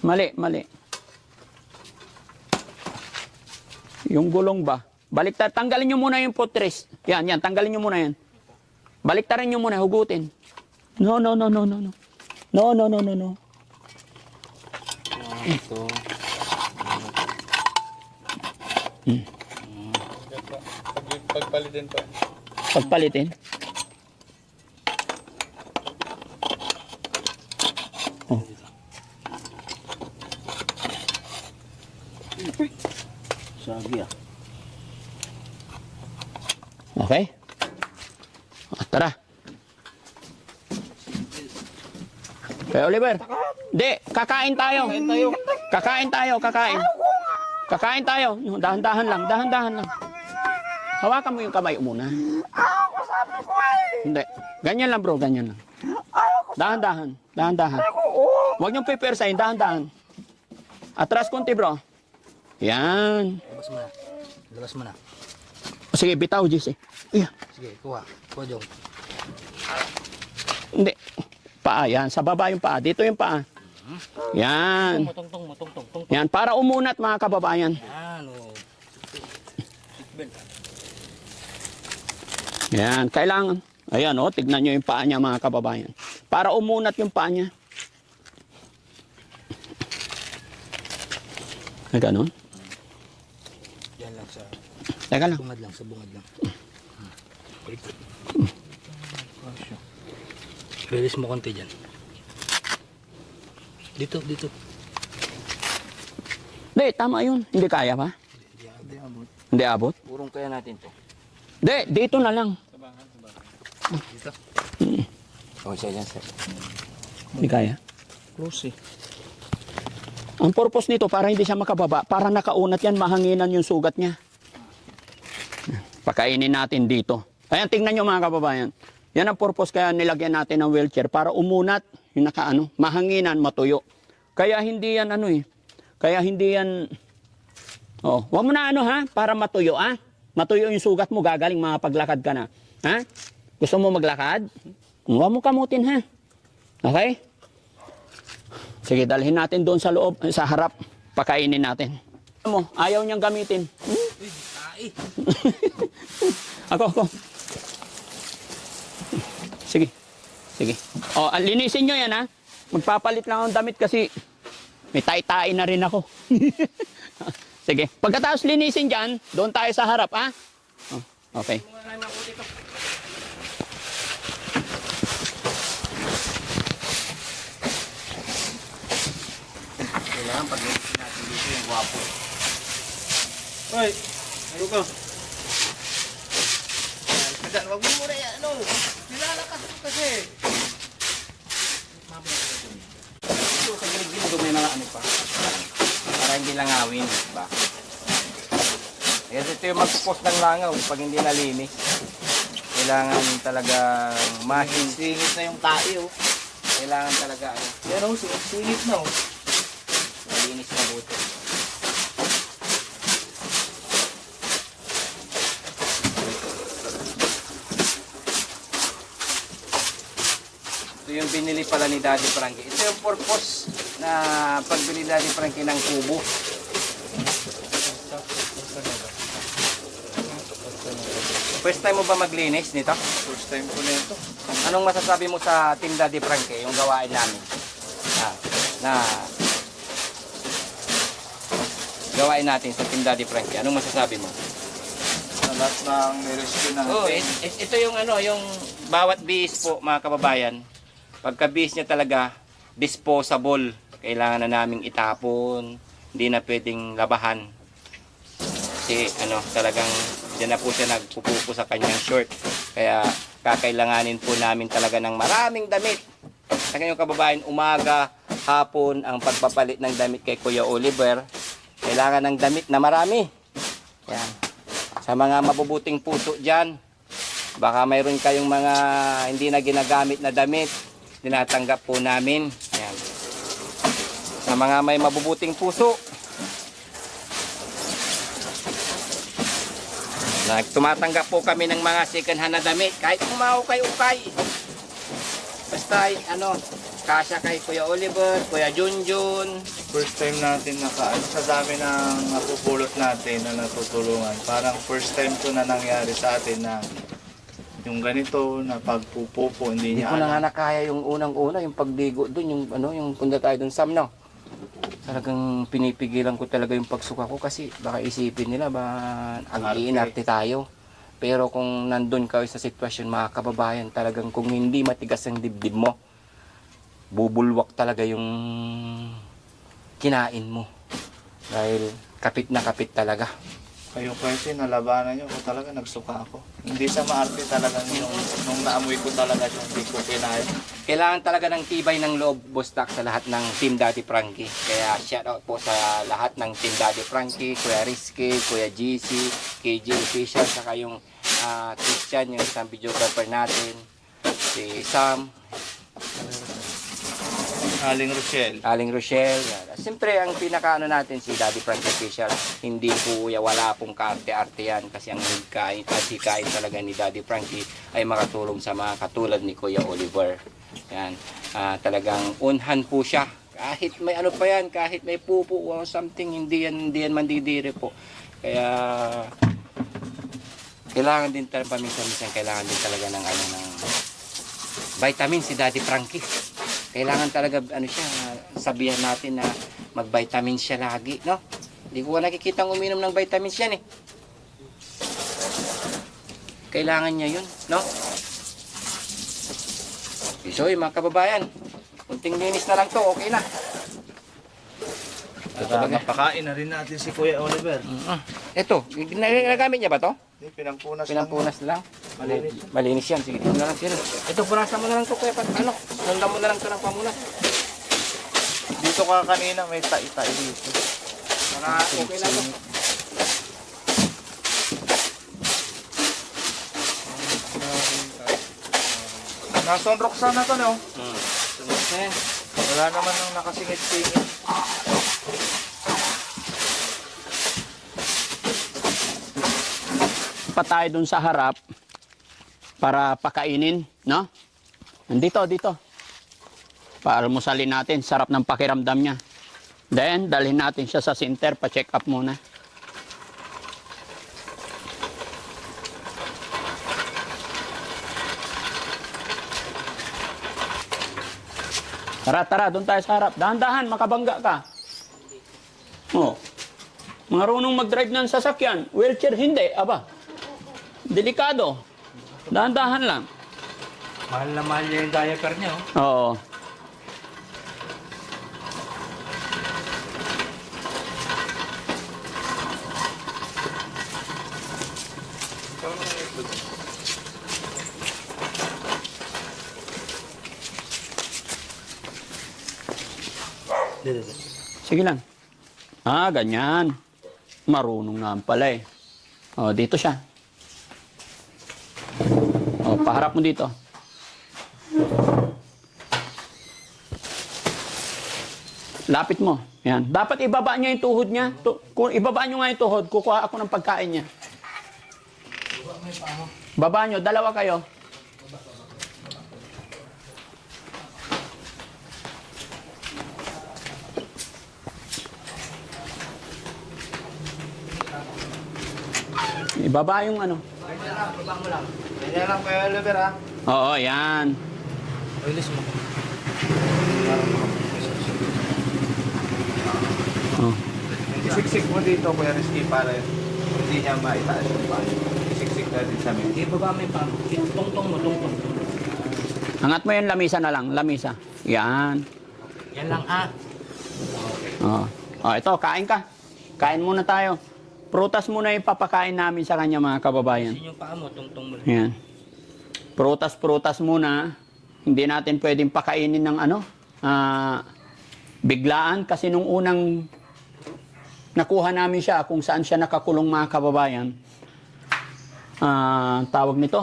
Mali. Yung gulong ba? Baliktad. Tanggalin nyo muna yung footrest. Yan. Tanggalin nyo muna yan. Baliktarin nyo muna. Hugutin. No. Ito. Pagpalitin pa. Pagpalitin. Oh. Sabi ah. Okay? Tara. Kaya Oliver. Hindi, kakain tayo. Kakain tayo. Dahan-dahan lang. Hawakan mo yung kamay muna. Hindi. Ganyan lang bro, ganyan lang. Dahan-dahan. Huwag niyong pipersahin, dahan-dahan. Atras konti bro. Yan. Labas mo na. Sige, bitaw, Jesse. Yeah. Sige, kuha. Kuha dyan. Hindi. Paa, yan. Sa baba yung paa. Dito yung paa. Yan. Matungtong. Yan, para umunat mga kababayan. Yan, o. Yan, kailangan. Ayan, tignan nyo yung paa niya mga kababayan. Para umunat yung paa niya. Ay, ganon. Yan lang sa... Teka lang. Sa bungad lang. Release mo konti dyan. Dito. Hindi, tama yun. Hindi kaya pa? Hindi abot. Purong kaya natin to. Hindi, dito na lang. Dito? Okay, siya dyan, sir. Hindi kaya. Close eh. Ang purpose nito, para hindi siya makababa, para nakaunat yan, mahanginan yung sugat niya. Pakainin natin dito. Ayan, tingnan nyo mga kababayan. Yan ang purpose kaya nilagyan natin ng wheelchair, para umunat, yung mahanginan, matuyo. Kaya hindi yan Kaya hindi yan... Huwag mo na para matuyo Matuyo yung sugat mo, gagaling makapaglakad ka na. Ha? Gusto mo maglakad? Huwag mo kamutin ha. Okay? Sige, dalhin natin doon sa loob, sa harap. Pakainin natin. Ayaw niyang gamitin. Ako. Sige. Linisin nyo yan Magpapalit lang ang damit kasi may tay-tay na rin ako. Sige. Pagkatapos linisin dyan, doon tayo sa harap okay. Kailangan pag-linisin natin dito yung guwapo. Hoy! Ano ka? Wag mo muna yan, nilalakas mo kasi. Ito, sa gilid-gilid may mga pa. Para hindi langawin, ba? Kasi ito yung mag-post ng langaw pag hindi nalinis. Kailangan talaga singit na yung tae, Kailangan talaga, Yan, singit na, malinis na buto. Ito yung binili pala ni Daddy Frankie. Ito yung purpose na pagbili Daddy Frankie ng kubo. First time mo ba maglinis nito? First time ko nito. Anong masasabi mo sa Team Daddy Frankie, yung gawain namin? Gawain natin sa Team Daddy Frankie. Anong masasabi mo? Sa lahat ng nirescue natin. Ito yung yung bawat bihis po mga kababayan. Pagka bihis niya talaga, disposable. Kailangan na naming itapon. Hindi na pwedeng labahan. Kasi talagang diyan na po siya nagpupupo sa kanyang short. Kaya kakailanganin po namin talaga ng maraming damit. Sa kanyang kababayan, umaga, hapon, ang pagpapalit ng damit kay Kuya Oliver. Kailangan ng damit na marami. Yan. Sa mga mabubuting puso dyan, baka mayroon kayong mga hindi na ginagamit na damit, tinatanggap po namin. Yan. Sa mga may mabubuting puso, tumatanggap po kami ng mga second hand na damit. Kahit umaukay-ukay. Basta size, kasya kay Kuya Oliver, Kuya Junjun. First time natin sa dami ng napupulot natin na natutulungan. Parang first time to na nangyari sa atin na yung ganito na pagpupupo, hindi Hindi niya ko na nga alam. nakaya yung unang-una, yung pagdigo doon, yung punta tayo doon, Sam, no? Talagang pinipigilan ko talaga yung pagsuka ko kasi baka isipin nila ba ang iinarte tayo. Pero kung nandun ka sa sitwasyon, mga kababayan, talagang kung hindi matigas ang dibdib mo, bubulwak talaga yung kinain mo. Dahil kapit na kapit talaga. Kayo kasi nalabanan nyo, kung talaga nagsuka ako. Hindi sa maarte talaga nung naamoy ko talaga siya, hindi ko kinaya. Kailangan talaga ng tibay ng loob, Boss Dak, sa lahat ng Team Daddy Frankie. Kaya shout out po sa lahat ng Team Daddy Frankie, Kuya Rizky, Kuya GC, KJ Official, saka yung Christian, yung isang videographer natin, si Sam, Aling Rochelle. Aling Rochelle. Siyempre, ang pinakaano natin si Daddy Frankie Official, hindi po wala pong kaarte-arte yan kasi ang hikain talaga ni Daddy Frankie ay makatulong sa mga katulad ni Kuya Oliver. Yan. Talagang unhan po siya. Kahit may ano pa yan, kahit may pupo o something, hindi yan mandidire po. Kaya kailangan din talaga paminsan-minsan, kailangan din talaga ng vitamin si Daddy Frankie. Kailangan talaga sabihan natin na mag-vitamins siya lagi, no? Hindi ko nakikita uminom ng vitamins yan eh. Kailangan niya yun, no? So, mga kababayan, kunting linis na lang to, okay na. At napakain na rin natin si Kuya Oliver. Ito, nagamit niya ba to? Hindi, pinampunas lang. Pinampunas lang. Malinis. Malinis yan. Sige, dito na lang sila. Ito, punasan mo na lang to kuya. Sundan mo na lang to ng pamunas. Dito ka kanina, may tai-tai dito. Para okay lang to. Nasonrok sana to, no? Ayan. Wala naman nang nakasingit-singit. Pa tayo dun sa harap para pakainin, no? Dito. Para almusalin natin, sarap ng pakiramdam niya. Then, dalhin natin siya sa center, pa-check up muna. Tara, doon tayo sa harap. Dahan-dahan, makabangga ka. Oh. Marunong mag-drive ng sasakyan. Wheelchair, hindi. Aba. Delikado. Dahan-dahan lang. Mahal na mahal niya yung diaper niya. Oo. Sige lang. Ganyan. Marunong naman pala eh. Dito siya. Paharap mo dito. Lapit mo. Yan. Dapat ibaba niya yung tuhod niya. Kung ibaba niyo nga yung tuhod, kukuha ako ng pagkain niya. Baba niyo, dalawa kayo. Ibaba yung ano. Ganyan lang, Kuya Oliver, ha? Oo, yan. Release mo. Oh. Isiksik mo dito, Kuya Rizky, para hindi niya maitaas yung paa. Isiksik na din sa amin. Ibaba mo yung pamo. Tungtong mo, tungtong. Angat mo yung lamisa na lang. Lamisa. Yan. Yan lang Ito, kain ka. Kain muna tayo. Prutas muna yung papakain namin sa kanya, mga kababayan. Yung paa mo, tungtong mo. Yan. Prutas muna. Hindi natin pwedeng pakainin ng biglaan kasi nung unang nakuha namin siya kung saan siya nakakulong, mga kababayan. Tawag nito.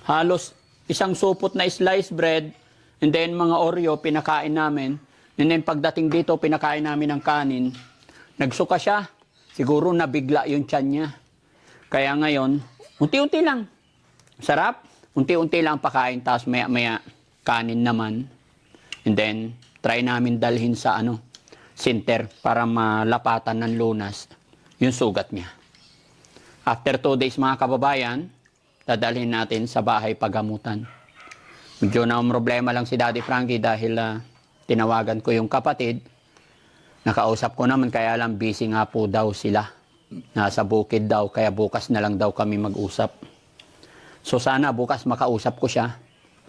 Halos isang supot na sliced bread and then mga Oreo pinakain namin. And then pagdating dito pinakain namin ng kanin. Nagsuka siya. Siguro nabigla yung tiyan niya. Kaya ngayon, unti-unti lang. Sarap. Unti-unti lang pakain, tapos maya-maya kanin naman. And then, try namin dalhin sa center para malapatan ng lunas yung sugat niya. After 2 days mga kababayan, dadalhin natin sa bahay pagamutan. Medyo na problema lang si Daddy Frankie dahil tinawagan ko yung kapatid. Nakausap ko naman kaya lang busy nga po daw sila. Nasa bukid daw kaya bukas na lang daw kami mag-usap. So sana bukas makausap ko siya.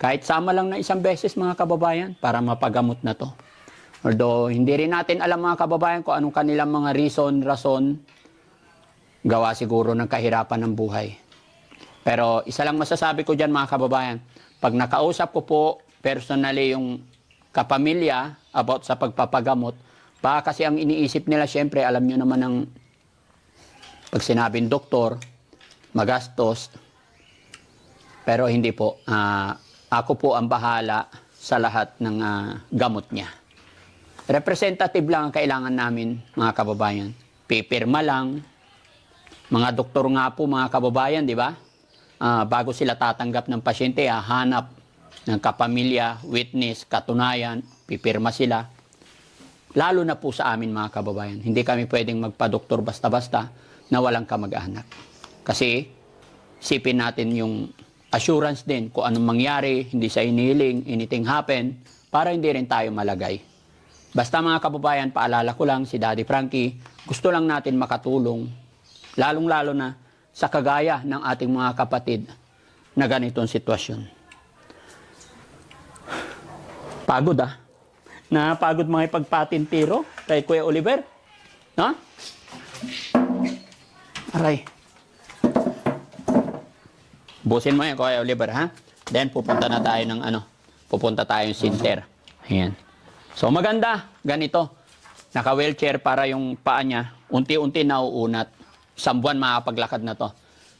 Kahit sama lang na 1 beses mga kababayan para mapagamot na to. Although hindi rin natin alam mga kababayan kung anong kanilang mga rason, gawa siguro ng kahirapan ng buhay. Pero isa lang masasabi ko dyan mga kababayan, pag nakausap ko po personally yung kapamilya about sa pagpapagamot, baka kasi ang iniisip nila syempre alam nyo naman ng pag sinabing doktor, magastos. Pero hindi po, ako po ang bahala sa lahat ng gamot niya. Representative lang ang kailangan namin mga kababayan. Pipirma lang. Mga doktor nga po mga kababayan, di ba? Bago sila tatanggap ng pasyente, hanap ng kapamilya, witness, katunayan, pipirma sila. Lalo na po sa amin mga kababayan. Hindi kami pwedeng magpa-doktor basta-basta na walang kamag-anak. Kasi sipin natin yung assurance din kung anong mangyari, hindi sa iniling, anything happen, para hindi rin tayo malagay. Basta mga kababayan, paalala ko lang si Daddy Frankie, gusto lang natin makatulong, lalong-lalo na sa kagaya ng ating mga kapatid na ganitong sitwasyon. Pagod Napagod mga ipagpatintiro kay Kuya Oliver. No? Aray. Busin mo yan Kuya Oliver, ha? Then pupunta na tayo ng pupunta tayo yung center. Ayan. So maganda, ganito. Naka-wheelchair para yung paa niya, unti-unti nauunat. 1 buwan makapaglakad na to.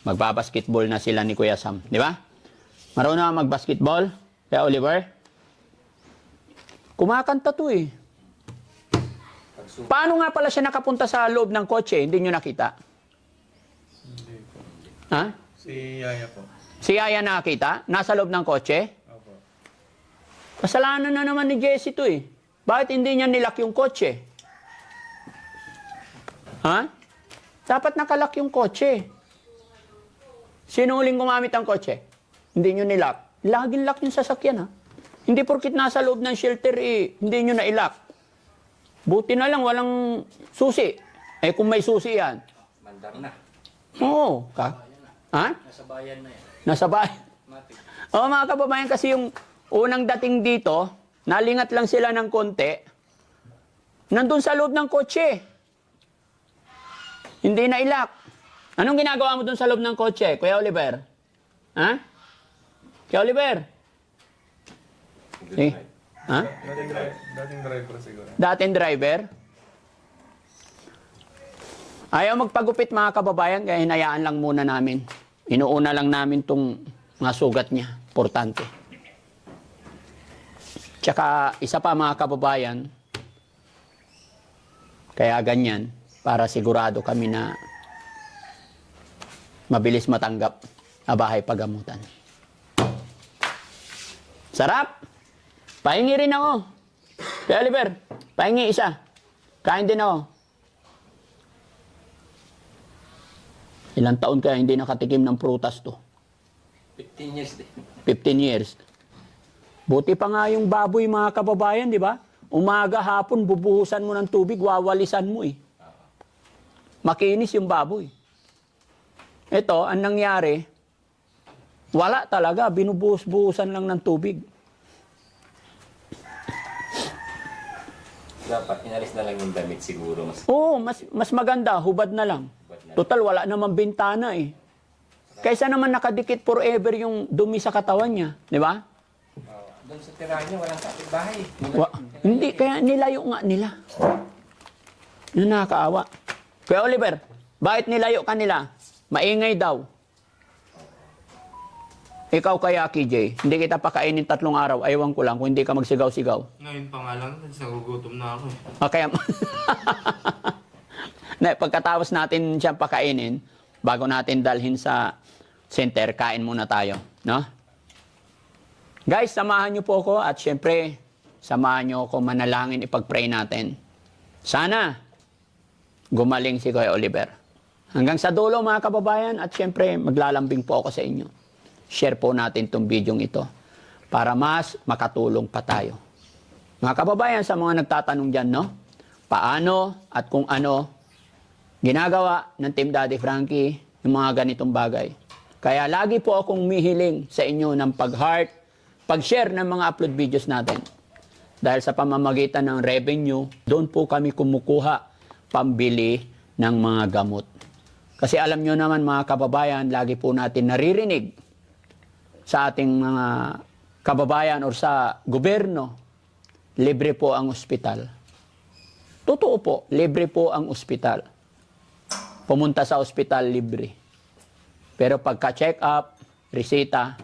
Magbabasketball na sila ni Kuya Sam. Di ba? Marunong na magbasketball? Kuya Oliver? Kumakanta to eh. Paano nga pala siya nakapunta sa loob ng kotse? Hindi nyo nakita? Hindi po. Ha? Si Yaya po. Si Yaya nakita? Nasa loob ng kotse? Opo. Kasalanan na naman ni Jessie to eh. Bakit hindi niya nilak yung kotse? Ha? Dapat nakalak yung kotse. Sino huling gumamit ang kotse? Hindi nyo nilak. Laging lock yung sasakyan ha. Hindi porkit nasa loob ng shelter hindi nyo na ilak. Buti na lang walang susi. Eh kung may susi yan. Mandar na. Oo. Ha? Nasa bayan na yan. Nasa bayan. Oo mga kababayan kasi yung unang dating dito, nalingat lang sila ng konti. Nandun sa loob ng kotse. Hindi na ilak. Anong ginagawa mo dun sa loob ng kotse, Kuya Oliver? Ha? Kuya Oliver? Eh? Ha? Dating driver siguro. Dating driver? Ayaw magpagupit mga kababayan, kaya hinayaan lang muna namin. Inuuna lang namin tong mga sugat niya. Importante. Tsaka isa pa mga kababayan, kaya ganyan, para sigurado kami na mabilis matanggap na bahay pagamutan. Sarap! Pahingi rin ako. Kaya Oliver, pahingi isa. Kain din ako. Ilang taon kaya hindi nakatikim ng prutas to? 15 years din. 15 years. Buti pa nga yung baboy mga kababayan, di ba? Umaga, hapon, bubuhusan mo ng tubig, wawalisan mo eh. Makinis yung baboy. Ito, ang nangyari, wala talaga, binubuhos-buhusan lang ng tubig. Dapat inalis na lang yung damit siguro. Oo, mas maganda, hubad na lang. Total, wala namang bintana eh. Kaysa naman nakadikit forever yung dumi sa katawan niya, di ba? Doon sa tirahan niya, walang kapitbahay. Hindi, kaya nilayo nga nila. Yun nakakaawa. Kuya Oliver, bakit nilayo ka nila? Maingay daw. Ikaw kaya, KJ, hindi kita pakainin 3 araw, aywan ko lang kung hindi ka magsigaw-sigaw. Ngayon pa nga lang, nagugutom na ako eh. Kaya, na, pagkatapos natin siyang pakainin, bago natin dalhin sa center, kain muna tayo. No? Guys, samahan niyo po ako at syempre, samahan niyo ako manalangin, ipag-pray natin. Sana, gumaling si Kuya Oliver. Hanggang sa dulo mga kababayan at syempre, maglalambing po ako sa inyo. Share po natin itong video ito para mas makatulong pa tayo. Mga kababayan, sa mga nagtatanong dyan, no? Paano at kung ano ginagawa ng Team Daddy Frankie yung mga ganitong bagay. Kaya lagi po akong mihiling sa inyo ng pag-heart, pag-share ng mga upload videos natin. Dahil sa pamamagitan ng revenue, doon po kami kumukuha pambili ng mga gamot. Kasi alam nyo naman mga kababayan, lagi po natin naririnig sa ating mga kababayan o sa gobyerno, libre po ang ospital. Totoo po, libre po ang ospital. Pumunta sa ospital, libre. Pero pagka-check up, resita,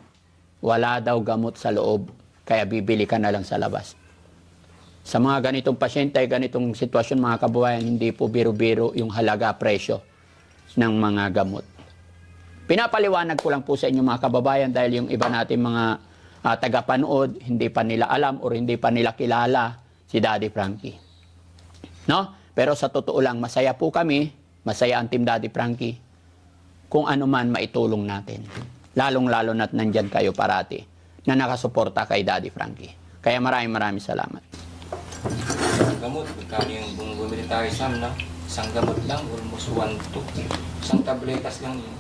wala daw gamot sa loob. Kaya bibili ka na lang sa labas. Sa mga ganitong pasyente, ganitong sitwasyon mga kababayan, hindi po biro-biro yung halaga presyo ng mga gamot. Pinapaliwanag ko lang po sa inyo mga kababayan dahil yung iba natin mga tagapanood, hindi pa nila alam o hindi pa nila kilala si Daddy Frankie. No? Pero sa totoo lang, masaya po kami, masaya ang Team Daddy Frankie kung ano man maitulong natin. Lalong-lalo na't nandyan kayo parati na nakasuporta kay Daddy Frankie. Kaya maraming salamat. Gamot, kano yung bumili tayo Sam, no? Isang gamot lang, almost 1 to. Isang tabletas lang yun.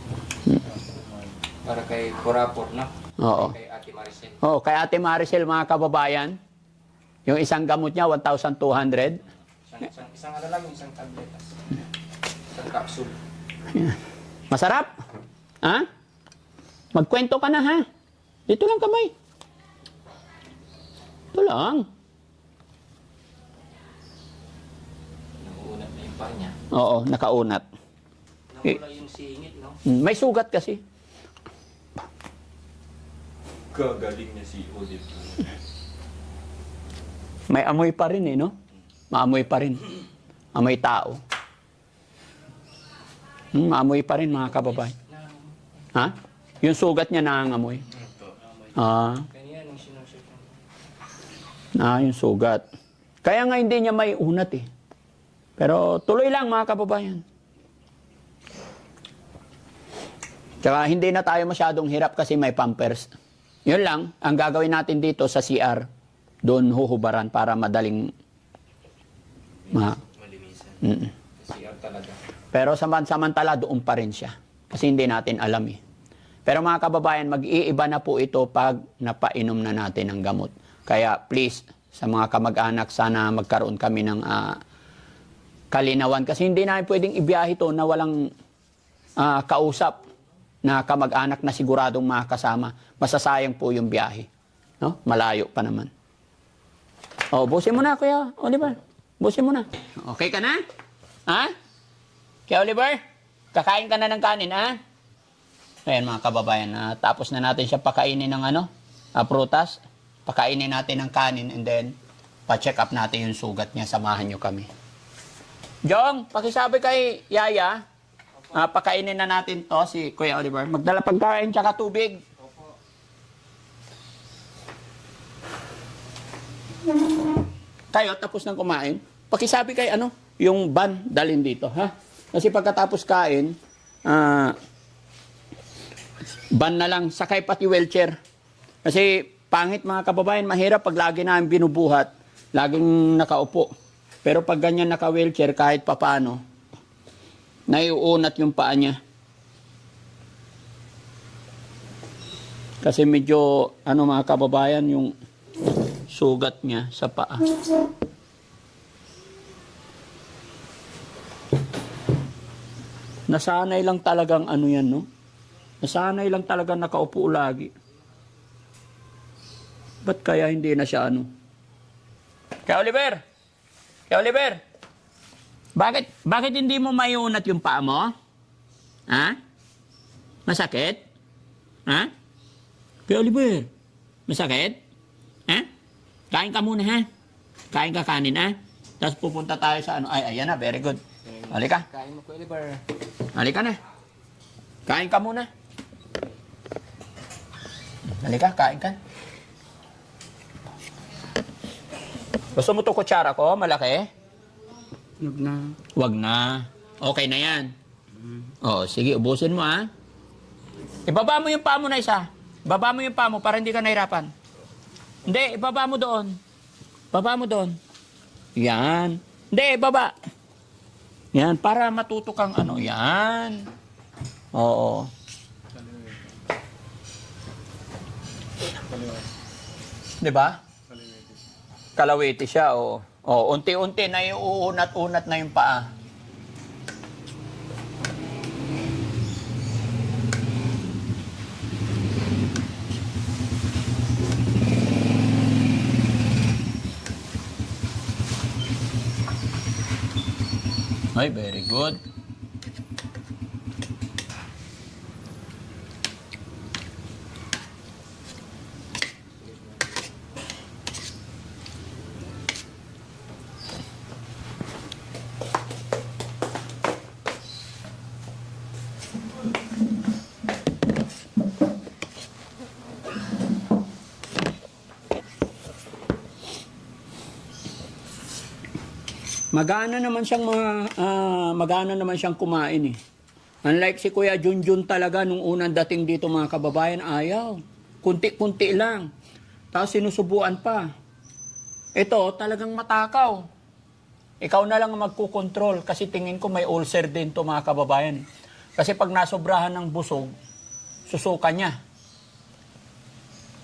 Para kay Kurapor, no? Oo. Kay Ate Maricel. Oh, kay Ate Maricel mga kababayan, yung isang gamot niya 1,200. Isang ano lang, isang tabletas. Isang capsule. Masarap? Ha? Magkwento ka na ha? Dito lang kamay. Ito lang. Nauunat na yung paa niya. Oo, nakaunat. Nawala yung singit, no? May sugat kasi. Gagaling niya si Odip. May amoy pa rin eh, no? Maamoy pa rin. Amoy tao. Maamoy pa rin mga kababayan. Ha? Yung sugat niya nangangamoy. Kanya nung sinusot. Yung sugat. Kaya nga hindi niya may unat eh. Pero tuloy lang mga kababayan. Tsaka hindi na tayo masyadong hirap kasi may pampers. Yun lang, ang gagawin natin dito sa CR, doon huhubaran para madaling Malinisan. CR talaga. Pero samantala doon pa rin siya. Kasi hindi natin alam eh. Pero mga kababayan, mag-iiba na po ito pag napainom na natin ng gamot. Kaya please, sa mga kamag-anak, sana magkaroon kami ng kalinawan. Kasi hindi namin pwedeng ibiyahe ito na walang kausap na kamag-anak na siguradong makakasama. Masasayang po yung biyahe. No? Malayo pa naman. O, busin mo na, Kuya Oliver. Busin mo na. Okay ka na? Ha? Kuya Oliver, kakain ka na ng kanin, ha? Ayan mga kababayan, tapos na natin siya pakainin ng prutas. Pakainin natin ng kanin and then pa-check up natin yung sugat niya. Samahan nyo kami. Jong, pakisabi kay Yaya. Pakainin na natin to si Kuya Oliver. Magdala pagkain tsaka tubig. Kayo, tapos ng kumain. Pakisabi kay yung van dalhin dito, ha? Kasi pagkatapos kain, ban na lang, sakay pati wheelchair. Kasi pangit mga kababayan, mahirap pag lagi namin binubuhat, laging nakaupo. Pero pag ganyan naka-wheelchair, kahit papano, naiuunat yung paa niya. Kasi medyo, mga kababayan, yung sugat niya sa paa. Nasanay lang talagang yan, no? Nasanay lang talagang nakaupo lagi. Ba't kaya hindi na siya Kaya Oliver! Kaya Oliver! Bakit hindi mo maiunat yung paa mo? Ha? Masakit? Ha? Kaya Oliver! Masakit? Ha? Kain ka muna, ha? Kain ka kanin, ha? Tapos pupunta tayo sa Ay, ayan na, very good. Halika. Kain mo, Kuya Oliver. Halika na. Kain ka muna. Halika, kain ka. Gusto mo to kutsara ko? Malaki? Huwag na. Wag na. Okay na yan. Oo, sige, ubusin mo ha. Ibaba mo yung paa mo na isa. Ibaba mo yung paa mo para hindi ka nahirapan. Hindi, ibaba mo doon. Baba mo doon. Yan. Hindi, ibaba. Yan, para matuto kang ano. Yan. Oo. Di ba? Kalawiti siya, oo. Oh, unti-unti na yung uunat-unat na yung paa. Ay, very good. Magana naman siyang magana naman siyang kumain eh. Unlike si Kuya Junjun talaga nung unang dating dito mga kababayan, ayaw. Kunti-kunti lang. Tapos sinusubuan pa. Ito talagang matakaw. Ikaw na lang ang magkukontrol kasi tingin ko may ulcer din to mga kababayan. Kasi pag nasobrahan ng busog, susuka niya.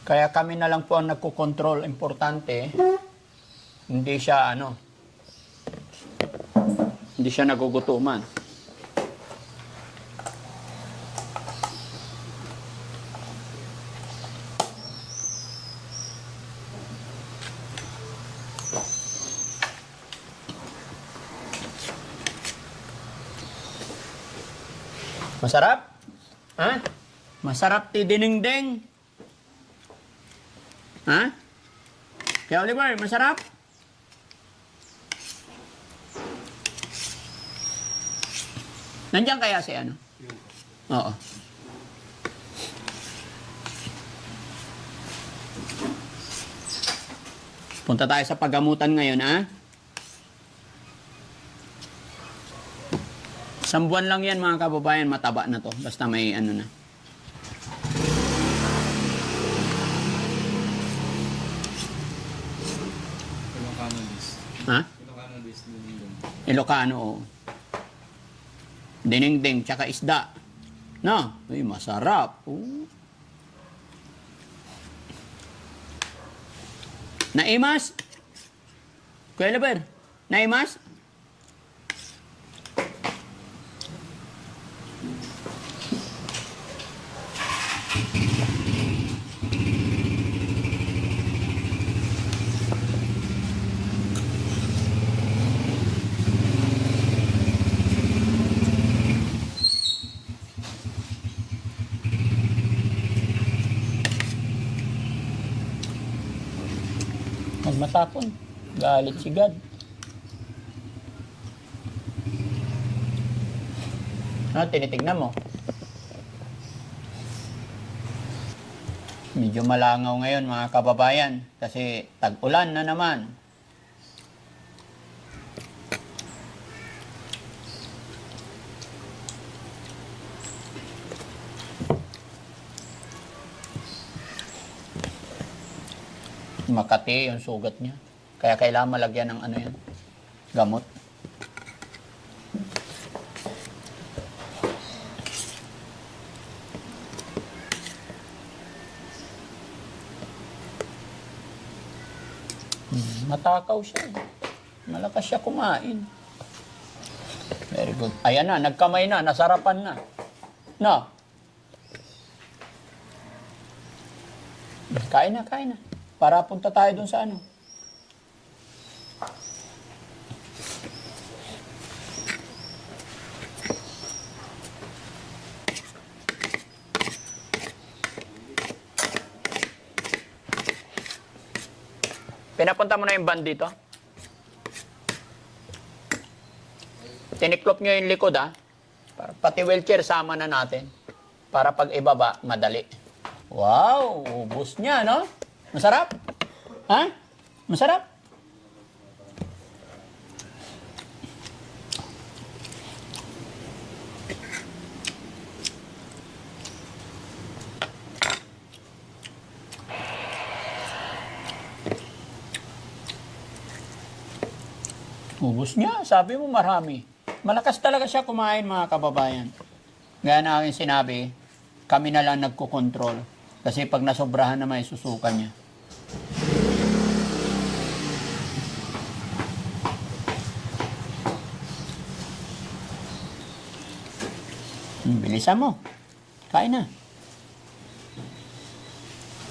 Kaya kami na lang po ang nagkukontrol. Importante, hindi siya hindi siya nagugutuman. Masarap? Ha? Masarap ti dinengdeng. Ha? Kaya Oliver, masarap? Nandiyan kaya si ano? Oo. Punta tayo sa paggamutan ngayon, ha? 1 buwan lang yan, mga kababayan, mataba na to. Basta may ano na. Ilocano list. Ha? Ilocano list din. Ilocano, oo. Dinengdeng, tsaka isda. No? Uy, masarap. Ooh. Naimas? Kuya Laber, naimas? Matapon. Galit si God. Tinitignan mo. Medyo malangaw ngayon mga kababayan kasi tag-ulan na naman. Makati yung sugat niya. Kaya kailangan malagyan ng ano yan, gamot. Matakaw siya. Malakas siya kumain. Very good. Ayan na, nagkamay na, nasarapan na. No? Kain na, kain na. Para punta tayo dun sa ano. Pinapunta mo na yung van dito. Tiniklop nyo yung likod, ha. Pati wheelchair sama na natin. Para pag ibaba, madali. Wow, ubos niya, no? Masarap? Ha? Masarap? Ubus niya. Sabi mo marami. Malakas talaga siya kumain, mga kababayan. Gaya na aking sinabi, kami na lang nagkukontrol. Kasi pag nasobrahan na may susuka niya. Bilisan mo. Kain na.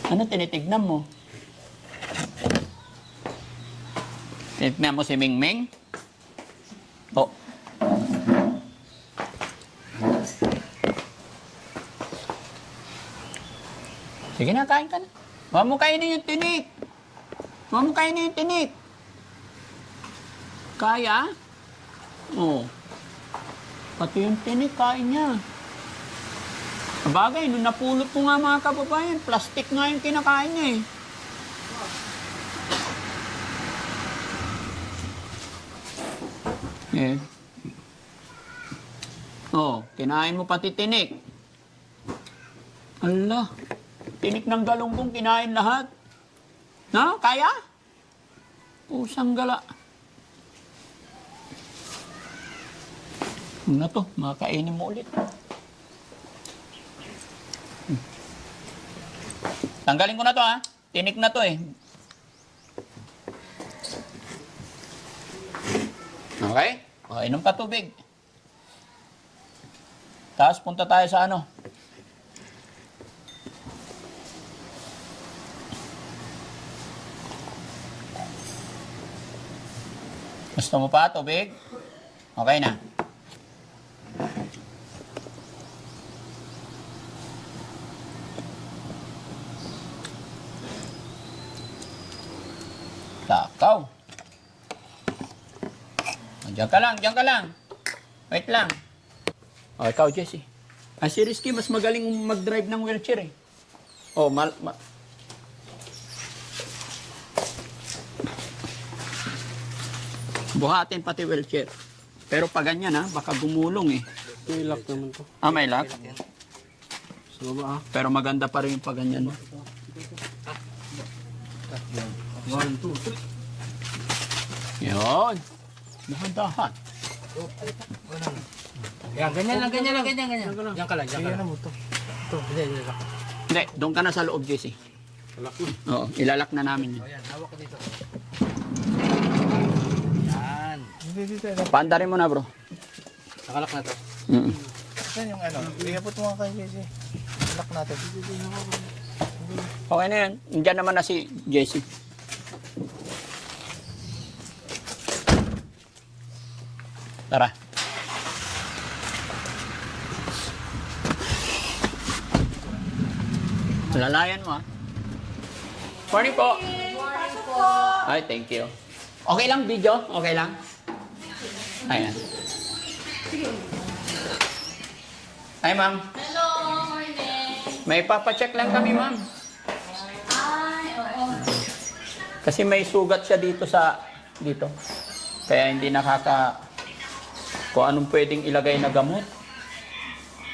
Ano tinitignan mo? Tinitignan mo si Mingming? Oh. Sige na, kain ka na. Huwag mo kainin yung tinik. Huwag mo kainin yung tinik. Kaya? Oo. Pati yung tinik, kain niya. Sabagay, nung napulot ko nga mga kababayan, plastic nga yung kinakain niya eh. Eh. Oh, kinain mo pati tinik. Allah, tinik ng galunggong kinain lahat. Na, kaya? Pusang gala. Ano na to, makakainin mo ulit. Tanggalin ko na to ha. Tinik na to eh. Okay? O, inom ka tubig. Tapos punta tayo sa ano. Gusto mo pa tubig? Okay na. Takaw. Diyan ka lang, diyan ka lang. Wait lang. O, ikaw, Jessie. Si Rizky, mas magaling mag-drive ng wheelchair eh. O, buhatin pati wheelchair. Pero pag ganyan ha, baka gumulong eh. May lock naman to. May lock? Sa baba Pero maganda pa rin yung pag ganyan. 1, 2, 3. Yun. Dahan-dahan. Yan, ganyan lang. Diyan ka lang. mo to. Hindi. Hindi, doon ka na sa loob, Jessie. Lock mo. Oo, ilalak na namin yun. Yan, hawak ka dito. Yan. Paandarin mo na, bro. Nakalak na to. Mm. Saan yung ano? Iabot mo nga kay Jesse. Lock natin. Okay na yan. Diyan naman na si Jessie. Tara. Lalayan mo, ha? Morning po. Morning po. Ay, thank you. Okay lang video? Okay lang? Ayan. Ay, ma'am. Hello, morning. May papacheck lang kami, ma'am. Ay, oo. Kasi may sugat siya dito dito. Kaya hindi kung anong pwedeng ilagay na gamot.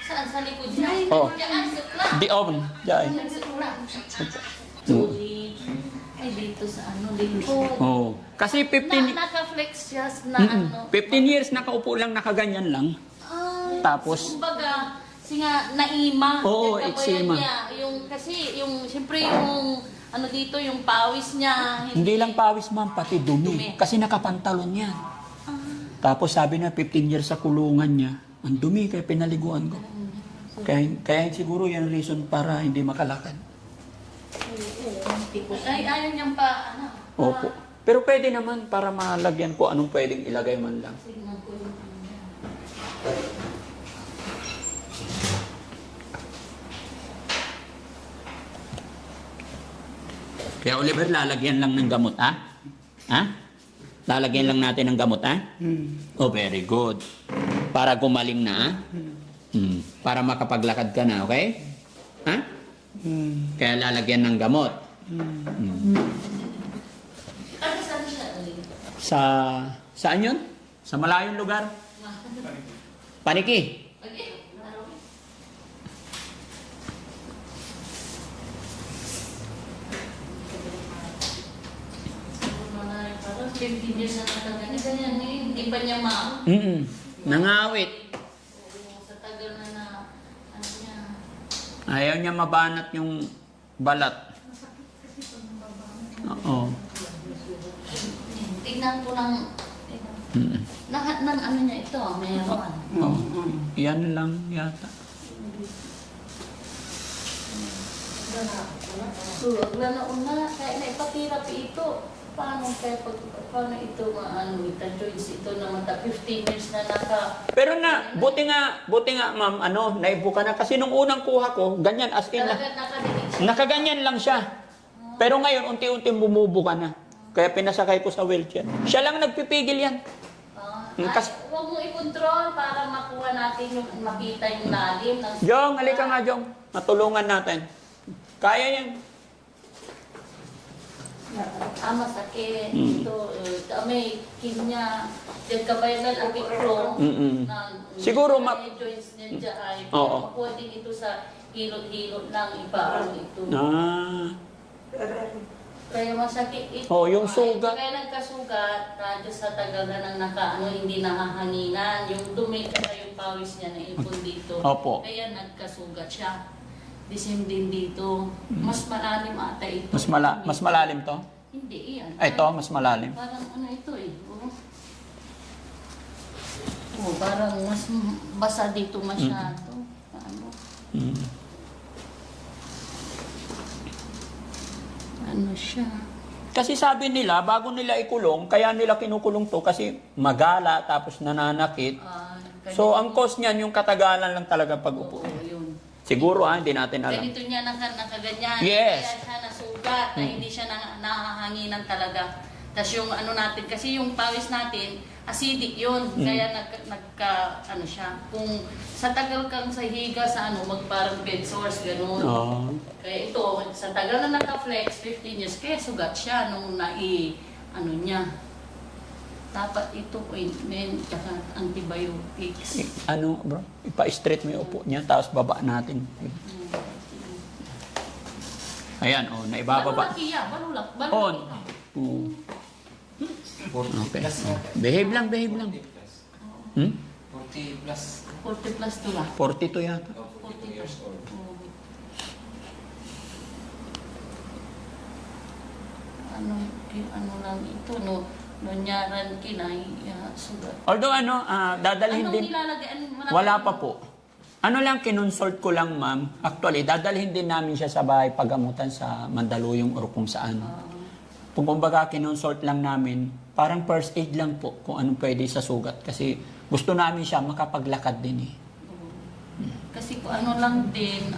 Saan? Sa likod niya? Oh. Diyan, sukla. Di on. Diyan. Sukla. Ay, dito sa dito. Oh. Kasi 15 Naka-flex siya na Mm-mm. 15 years nakaupo lang, nakaganyan lang. Ay, Tapos- kumbaga, kasi nga, naima. Oo, Nagkabayan eczema. niya. Siyempre yung, dito, yung pawis niya. Hindi lang pawis, ma'am, pati dumi. Kasi nakapantalon yan. Tapos sabi na 15 years sa kulungan niya, ang dumi, kaya pinaliguan ko. Kaya siguro yan reason para hindi makalakad. Ay, ayaw niyang pa, Opo. Pero pwede naman para malagyan ko anong pwedeng ilagay man lang. Tignan ko yung Kaya Oliver, lalagyan lang ng gamot, ha? Ha? Lalagyan lang natin ng gamot, ha? Oh, very good. Para gumaling na, ha? Para makapaglakad ka na, okay? Ha? Kaya lalagyan ng gamot. Ano saan siya? Saan yun? Sa malayong lugar? Paniki. Parang 15 years na nakaganyan. Ganyan ngayon, hindi pa niya Nangawit. Oo, sa tagal na ano niya. Ayaw niya mabanat yung balat. Oo. Tignan ko ng... Lahat ng ano niya ito, mayroon. Oo. Yan lang yata. So, una, kaya naipatirapi ito. Paano ito maano ito, joints ito na mata 15 years na Pero buti nga ma'am, naibo ka na. Kasi nung unang kuha ko, ganyan as in na. talaga nakadinig siya. Nakaganyan lang siya. Pero ngayon, unti-unti bumubo ka na. Kaya pinasakay ko sa wheelchair. Siya lang nagpipigil yan. Huwag mo i-control para makuha natin yung makita yung lalim ng Jong, halika nga Jong. Matulungan natin. Kaya yan. masakit. Ito, may kinya. Diyan ka ba yung nalapikro? Siguro, yung joints niya dyan ay Oo. makuha din ito sa hilot-hilot lang ipaano ito. Kaya masakit ito. Oh, yung sugat. Kaya nagkasugat, radyo sa tagal na nang hindi nahahanginan. Yung dumi kaya yung pawis niya na ipon dito. Opo. Kaya nagkasugat siya. Disim din dito. Mas malalim ata ito. Mas malalim to? Hindi, iyan. Ay, ito, mas malalim. Parang ano ito eh. Parang mas basa dito masyado. Ano? Ano siya? Kasi sabi nila, bago nila ikulong, kaya nila kinukulong to kasi magala tapos nananakit. So, ang cause niyan, yung katagalan lang talaga pag-upo. Oo, yun. Siguro, hindi natin alam. Ganito niya nakaganyan. Yes. Kaya siya nasugat na hindi siya nahahanginan talaga. Tapos yung ano natin, kasi yung pawis natin, acidic yun. Kaya ano siya. Kung sa tagal kang sa higa sa magparang bed sores, ganun. Oh. Kaya ito, sa tagal na naka-flex, 15 years, kaya sugat siya nung ano niya. Dapat ito, ointment, tsaka antibiotics. Ano, bro? Ipa-straight mo yung upo niya, tapos baba natin. Ayan, naibababa. Balulak iya, balulak. On. Balulak. Okay. Behave lang. 40 plus. 40 plus to lang. 42 yata. 40 years old. Ano lang ito, nunyaran kinay, sugat. Although dadalhin Anong din. nilalagay? Wala pa po. Ano lang, kinonsult ko lang, ma'am. Actually, dadalhin din namin siya sa bahay pagamutan sa Mandaluyong or kung saan. Kung kumbaga, kinonsult lang namin, parang first aid lang po kung anong pwede sa sugat. Kasi gusto namin siya makapaglakad din eh. Kasi kung ano lang din,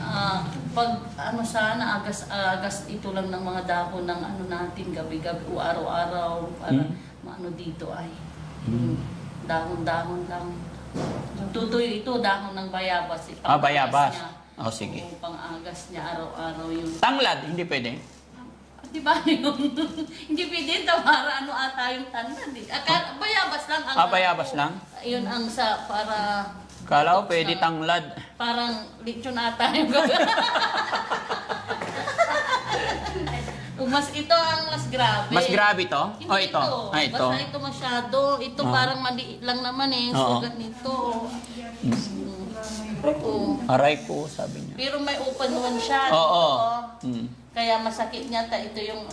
pag sana, agas ito lang ng mga dahon ng natin, gabi-gabi o araw-araw, para maano dito ay dahon-dahon lang. Tutuyo ito, dahon ng bayabas. Bayabas. Niya. Sige. O, pang-agas niya araw-araw yun. Tanglad, hindi pwede. Di ba yun? Hindi pwede para ata yung tanglad. Bayabas lang. Bayabas lang? Yun ang para... Kala ko pwede tanglad. Parang lechon ata yung ito ang mas grabe. Mas grabe to? Hindi Ito? Ito. Basta ito masyado. Ito parang maliit lang naman eh. Oo. Sugat nito. Aray ko, sabi niya. Pero may open one siya. Oo. Dito. Kaya masakit niya ito yung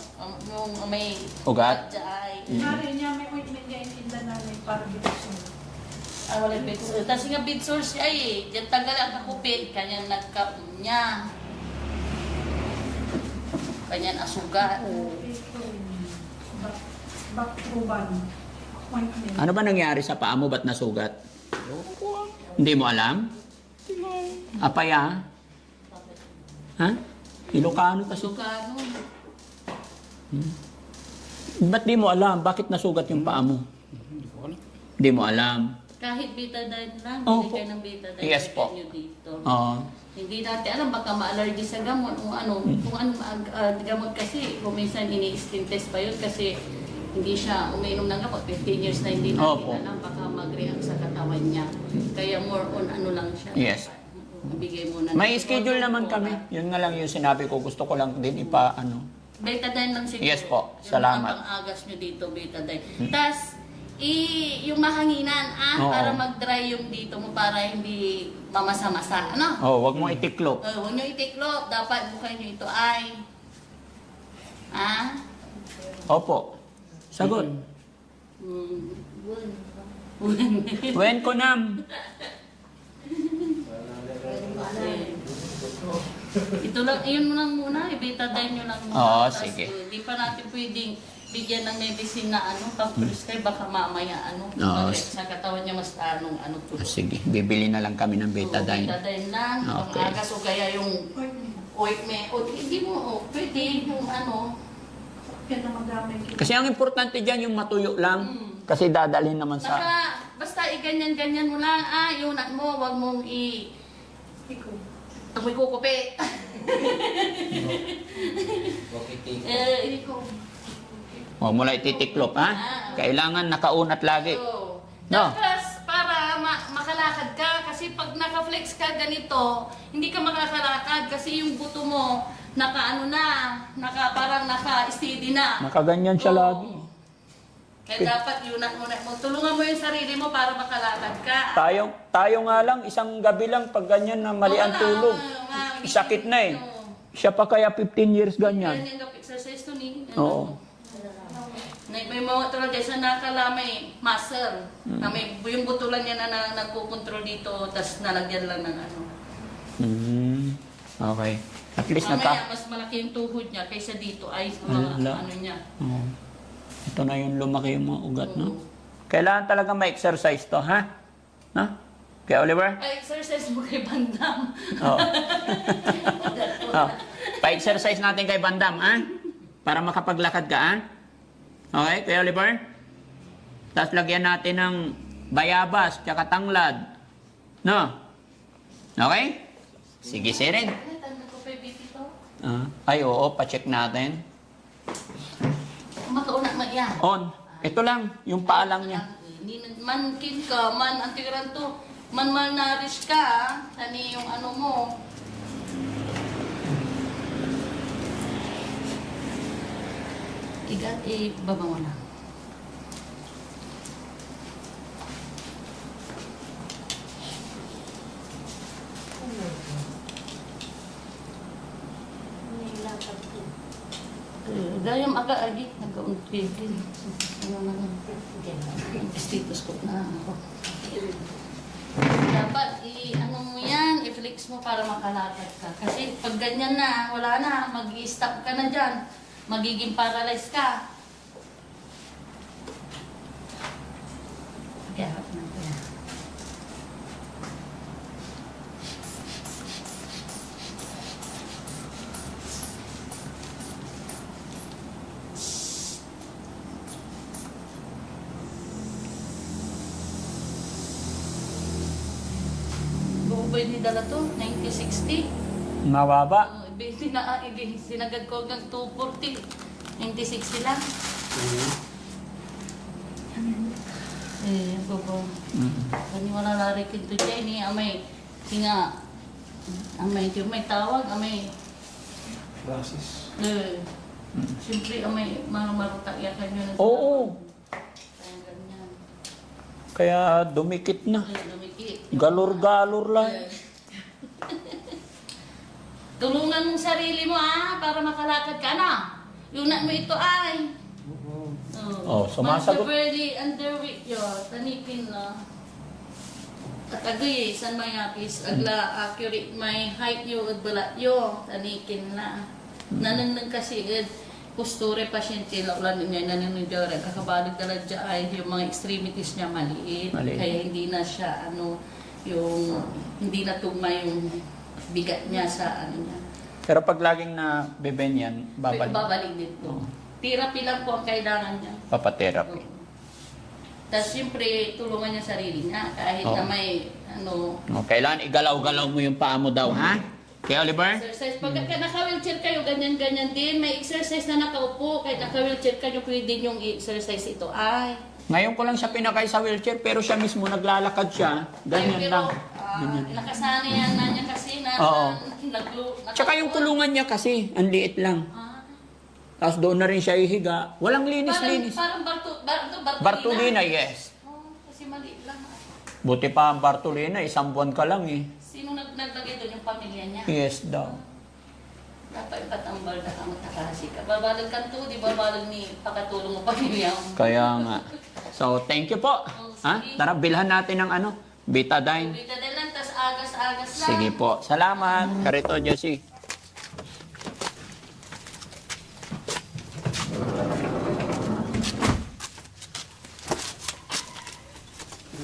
may Ugat? dyan. Mari niya, may ointment niya intinda namin para dito sa Wala bed sores. Tapos nga bed sores siya eh. Diyan tagal ang kakupit. Kanya nagka niya. Kanya asugat. Bakruban. Ointment. Ano ba nangyari sa paa mo? Ba't nasugat? Hindi mo alam? Apaya? Ha? Ilocano kasi. Sukano. Ba't di mo alam? Bakit nasugat yung paa mo? Hindi mo alam. Kahit betadine lang, Opo. bili kayo ng betadine. Yes po. Nyo dito. Oo. Hindi natin alam, baka ma-allergy sa gamot o ano. Kung ano, gamot kasi, kung minsan ini-skin test pa yun kasi hindi siya uminom ng gamot. 15 years na hindi natin Opo. alam, baka mag-react sa katawan niya. Kaya more on ano lang siya. Yes. Ibigay muna. May schedule naman kami. Yun nga lang yung sinabi ko. Gusto ko lang din Betadine lang siguro. Yes po, Yung salamat. pang-agas nyo dito, betadine. Tas, yung mahanginan, Oo. para mag-dry yung dito mo para hindi mamasa-masa, ano? Oh, wag mo itiklop. Huwag nyo itiklop, dapat bukan nyo ito ay. Opo. Sagot. Good. Wen ko nam. Ito lang, yun lang muna, i-betadine nyo lang muna. Oo, Tas, sige. Di pa natin pwedeng bigyan ng medicine na pang-prescribe, baka mamaya Oo. sa katawan niya mas ano to. Sige, bibili na lang kami ng betadine. Betadine lang, Okay. pang-agas o kaya yung ointment. O hindi mo, pwede yung Yan na magamit. Kasi ang importante dyan yung matuyo lang. Kasi dadalhin naman sa... basta i-ganyan-ganyan mo lang, yunat mo, wag mong Ikaw. amoy kukupi. Ikaw. Huwag mo lang ititiklop, ha? Kailangan nakaunat lagi. So, No. tapos, para makalakad ka, kasi pag naka-flex ka ganito, hindi ka makakalakad kasi yung buto mo, parang naka-steady na. Nakaganyan siya Oo. lagi. Kaya dapat yunat mo na. Tulungan mo yung sarili mo para makalakad ka. Tayo nga lang, isang gabi lang pag ganyan na mali ang tulog. Sakit na eh. Siya pa kaya 15 years ganyan. Yan yung exercise to ni. Oo. May mga talaga sa nakalamay muscle. Na may yung butulan niya na nagko-control dito, tas nalagyan lang ng ano. Okay. At least Mamaya mas malaki yung tuhod niya kaysa dito ay mga Ala. ano niya. Oo. Ito na yung lumaki yung mga ugat, no? Kailangan talaga ma-exercise to, ha? No? Kaya Oliver? Ay, exercise mo kay Bandam. Oo. Oh. Pa-exercise natin kay Bandam, ha? Para makapaglakad ka, ha? Okay, Kaya Oliver? Tapos lagyan natin ng bayabas, tsaka tanglad. No? Okay? Sige, Siren. Tanda ko pa yung BP to. Ay, oo, pa-check natin. Makauna ma yan. On. Ito lang, yung paalang niya. Man kin ka, man antiran to. Man malnourished ka, ani yung ano mo. Ibaba mo na. Dayam aga agi nag-untigil. Ano na lang. Stethoscope na ako. Dapat ano mo yan, i-flex mo para makalakad ka. Kasi pag ganyan na, wala na, mag-i-stop ka na dyan. Magiging paralyzed ka. Kaya harap na kaya. Buubay ni dala to, 90-60. Mababa. Sinagad ko hanggang 240. 90-60 lang. Baba. Kani wala larikin to dyan ni amay. Tinga. Amay, may tawag, amay. Basis. Siyempre, amay, marumarutak yakan yun. Oo. Kaya ganyan. Kaya dumikit na. Dumikit. Galor-galor lang. Tulungan mong sarili mo para makalakad ka na. Yunat mo ito ay. Oh, sumasagot. Once severely underweight yo, tanipin na. At agay, san may apis, agla accurate may height yo, at balat yo, tanikin na. Nananang kasi, posture pasyente, laulan niya, nananang dyan, kakabalig talaga dyan ay yung mga extremities niya maliit. Maliit. Kaya hindi na siya, hindi na tugma yung bigat niya sa niya. Pero pag laging na beben yan, babalik. Babalik dito. Therapy lang po ang kailangan niya. Papatherapy. Tapos siyempre, tulungan niya sarili niya kahit Oo. na may Kailangan igalaw-galaw mo yung paa mo daw, ha? Kaya Oliver? exercise. Pag naka-wheelchair kayo, ganyan-ganyan din. May exercise na nakaupo. Kahit naka-wheelchair kayo, pwede yung i-exercise ito. Ay. Ngayon ko lang siya pinakay sa wheelchair, pero siya mismo naglalakad siya. Ganyan Pero, lang. nakasana yan na niya kasi na Oo. naglo. Tsaka yung kulungan niya kasi, ang liit lang. Tapos doon na rin siya ihiga. Walang linis-linis. Parang Bartolina. Bartolina, yes. Oh, kasi maliit lang. Buti pa ang Bartolina, 1 buwan ka lang eh. Sino naglagay doon yung pamilya niya? Yes daw. Dapat patambal na ang matakasi ka. Babalag ka to, di babalag ni pakatulong mo pamilya mo. Kaya nga. So, thank you po. Ha? Tara, bilhan natin ng ano, Betadine. Bita din lang, tas agas-agas lang. Sige po. Salamat. Karito, Jessie.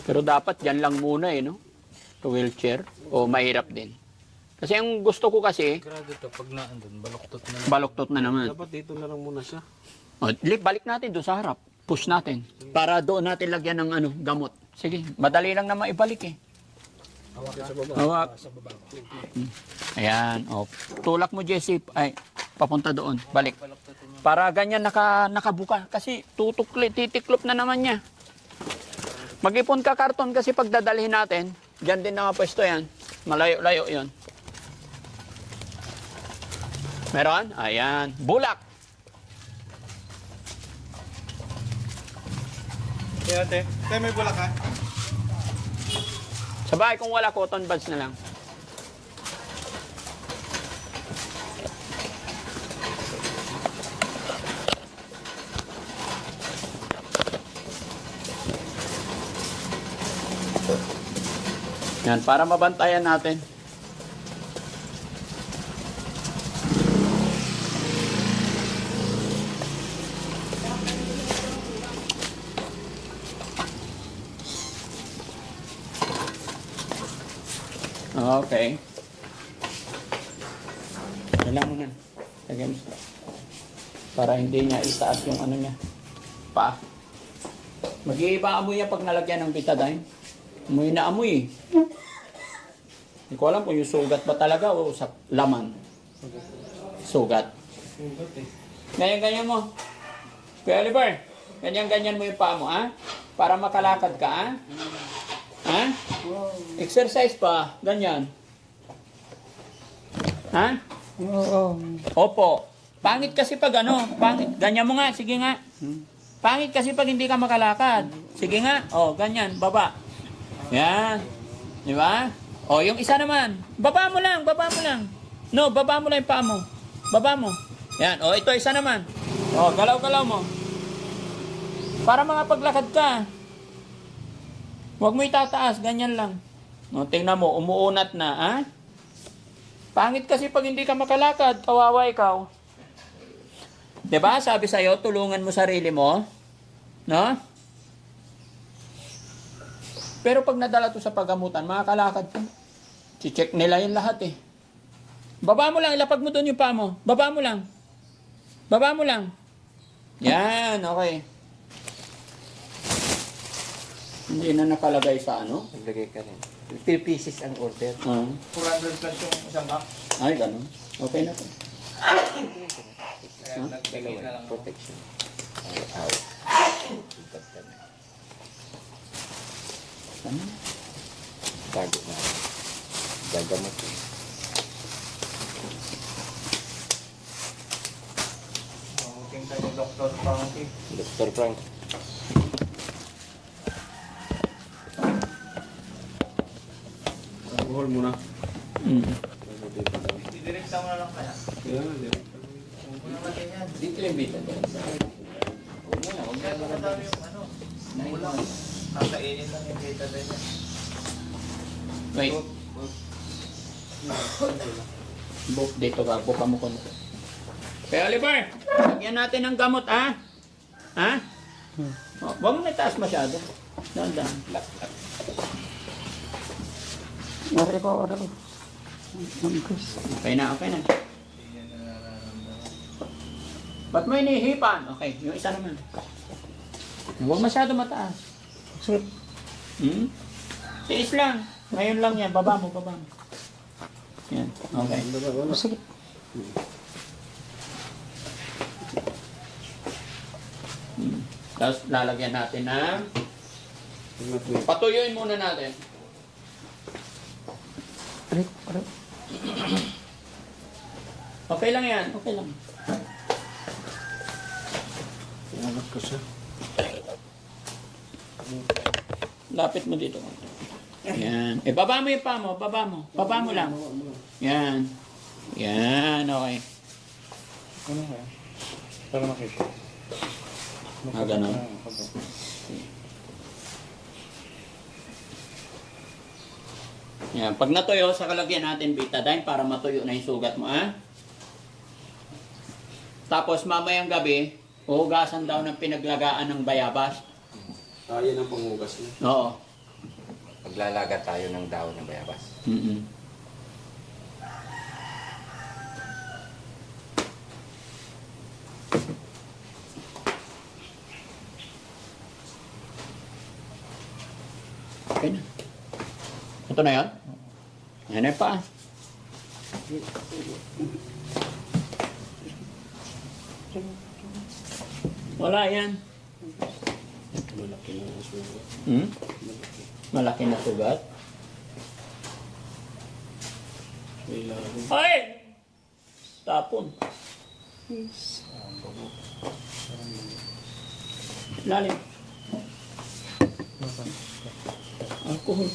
Pero dapat yan lang muna eh, no? To wheelchair. O mahirap din. Kasi ang gusto ko kasi, Grado to, pag naandun, baluktot na. baluktot na naman. Dapat dito na lang muna siya. O, balik natin doon sa harap. Push natin. Para doon natin lagyan ng ano, gamot. Sige, madali lang naman ibalik eh. Hawak. Ayan. O, tulak mo, Jessie. Ay, papunta doon. Balik. Para ganyan nakabuka. Kasi titiklop na naman niya. Mag-ipon ka karton kasi pag dadalhin natin, dyan din nakapwesto yan. Malayo-layo yon. Meron? Ayan. Bulak. Kaya ate, tayo may bulak ha? Sabay kung wala, cotton buds na lang. Yan, para mabantayan natin. Okay. Kailangan mo na. Lagyan mo. Para hindi niya itaas yung ano niya. Pa. Mag-iiba amoy niya pag nalagyan ng Betadine. Amoy na amoy. Hindi ko alam kung yung sugat ba talaga o sa laman. Sugat. Ganyan-ganyan mo. Kuya Oliver, ganyan-ganyan mo yung paa mo, ha? Para makalakad ka, ha? Ha? Exercise pa. Ganyan. Ha? Oo. Opo. Pangit kasi pag ano, pangit. Ganyan mo nga, sige nga. Pangit kasi pag hindi ka makalakad. Sige nga. Oh, ganyan, baba. Yan. Di ba? O, yung isa naman. Baba mo lang, baba mo lang. No, baba mo lang yung paa mo. Baba mo. Yan. O, ito isa naman. O, galaw-galaw mo. Para makapaglakad ka. Huwag mo itataas, ganyan lang. O, tingnan mo, umuunat na, ha? Pangit kasi pag hindi ka makalakad, kawawa ikaw. Diba? Sabi sa'yo, tulungan mo sarili mo. No? Pero pag nadala to sa paggamutan, makakalakad ka. Si-check nila yung lahat eh. Baba mo lang, ilapag mo doon yung paa mo. Baba mo lang. Baba mo lang. Yan, okay. Hindi na nakalagay sa ano? Naglagay ka rin. 3 pieces ang order. 400 plus yung isang box. Ay, ganun. Okay na to. Kaya nagbigay na lang. Protection. Ano? Bago na. Gagamot. Tingin tayo ni Dr. Frankie. Dr. Frank. Alcohol muna. Didirekta mo na lang kaya. Kaya nga, di ba? Huwag mo naman din yan. Dito yung bita. Kaya magkatabi yung ano. Ulang. Kakainin lang yung data din yan. Wait. Dito ka, buka mo konti. Kaya Oliver, lagyan natin ng gamot, ha? Ha? Oh, huwag mo na itaas masyado. Dahan-dahan. Okay na, okay na. Ba't mo inihipan? Okay, yung isa naman. Huwag masyado mataas. Hmm? Tiis lang. Ngayon lang yan. Baba mo, baba mo. Yan, okay. Sige. Tapos lalagyan natin ng... Patuyuin muna natin. Okay lang yan. Okay lang. Alat ko siya. Lapit mo dito. Yan. Baba mo yung paa mo. Baba mo. Baba mo lang. Yan. Yan. Okay. Ano kaya? Para makita. Ganun. Yan. Pag natuyo, sa kalagyan natin betadine para matuyo na yung sugat mo, ha? Tapos mamayang gabi, huhugasan daw ng pinaglagaan ng bayabas. Yan ang panghugas niya. Oo. Maglalaga tayo ng dahon ng bayabas. Mm-mm. Okay na. Ito na yan? Yan na pa. Wala yan. Malaki na ang sugat. Hmm? Malaki na sugat. May ilalim. Ay! Tapon. Lalim. Alcohol.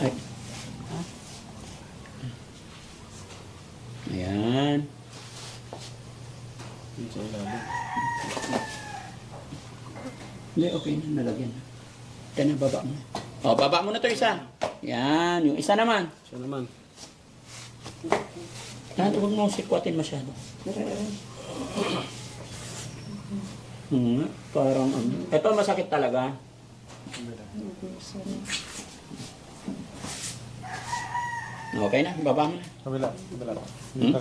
Ay. Ayan. Yung sa ilalim. Hindi, okay na. Nalagyan na. Kaya na, baba mo na. O, baba mo na to isa. Yan. Yung isa naman. Siya naman. Huwag mo sikwatin masyado. Parang ano. Ito masakit talaga. Okay na, baba mo na. Kabila. Kabila. Hmm?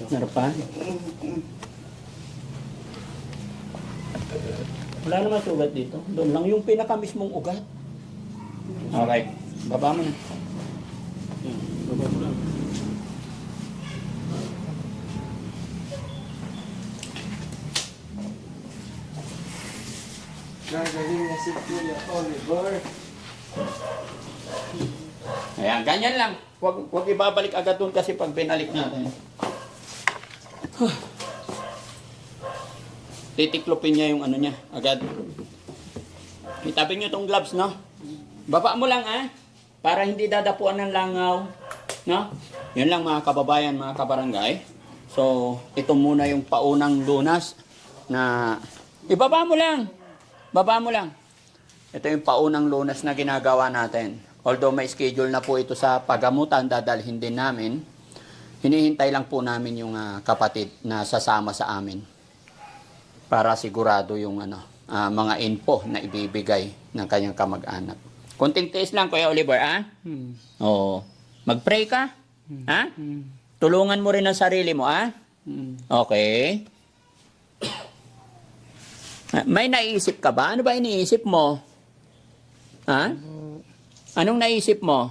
Narapan. Wala naman sugat dito. Doon lang yung pinaka mismong ugat. Okay, baba mo na. Baba mo lang. Gagaling na si Kuya Oliver. Ayan, ganyan lang. Huwag ibabalik agad doon kasi pag binalik natin. Titiklopin niya yung ano niya, agad. Itabi niyo tong gloves, no? Baba mo lang, para hindi dadapuan ng langaw. No? Yun lang mga kababayan, mga kabarangay. So, ito muna yung paunang lunas na ibaba mo lang. Baba mo lang. Ito yung paunang lunas na ginagawa natin. Although may schedule na po ito sa pagamutan, dadalhin din namin. Hinihintay lang po namin yung kapatid na sasama sa amin. Para sigurado yung mga info na ibibigay ng kanyang kamag-anak. Konting tiis lang, Kuya Oliver, Oo. Mag-pray ka? Tulungan mo rin ang sarili mo, Okay. May naisip ka ba? Ano ba iniisip mo? Anong naisip mo?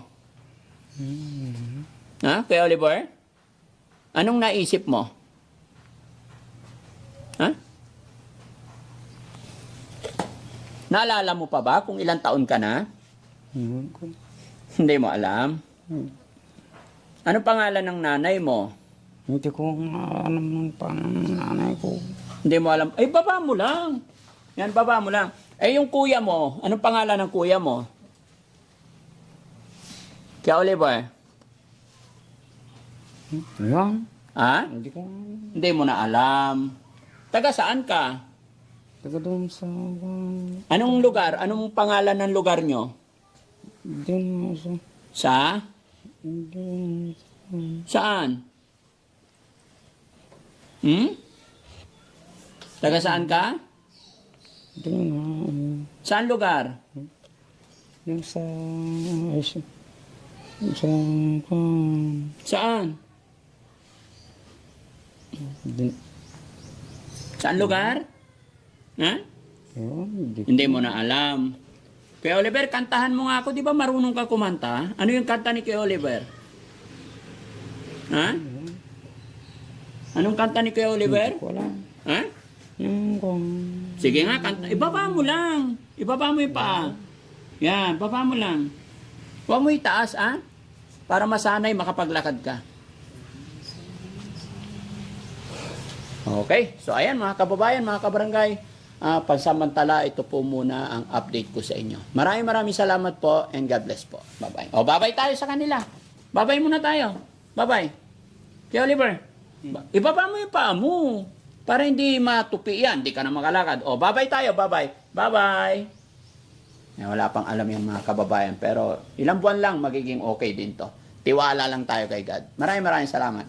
Kuya Oliver? Anong naisip mo? Naalala mo pa ba kung ilang taon ka na? Hindi mo alam. Anong pangalan ng nanay mo? Hindi ko alam ng pangalan ng nanay ko. Hindi mo alam. Ay, baba mo lang. Yan, baba mo lang. Eh, yung kuya mo, anong pangalan ng kuya mo? Kaya Oliver? Yan. Hindi ko Hindi mo na alam. Taga saan ka? taga doon sa... Anong lugar? Anong pangalan ng lugar nyo? Doon sa... Sa? Doon Saan? Taga saan ka? doon Saan lugar? yung sa... Sa... Saan? Doon. Saan lugar? Hindi mo na alam. Kuya Oliver, kantahan mo nga ako. Di ba marunong ka kumanta? Ano yung kanta ni Kuya Oliver? Anong kanta ni Kuya Oliver? Wala. Yung Sige nga, kanta. Ibaba mo lang. Ibaba mo yung paa. Yan, baba mo lang. Huwag mo itaas, Para masanay makapaglakad ka. Okay, so ayan mga kababayan, mga kabarangay, pansamantala ito po muna ang update ko sa inyo. Maraming salamat po and God bless po. Bye-bye. O, bye-bye tayo sa kanila. Bye-bye muna tayo. Bye-bye. Kaya Oliver, ibaba mo yung paa mo para hindi matupi yan, hindi ka na makalakad. O, bye-bye tayo, bye-bye. Bye-bye. Wala pang alam yan mga kababayan, pero ilang buwan lang magiging okay din to. Tiwala lang tayo kay God. Maraming salamat.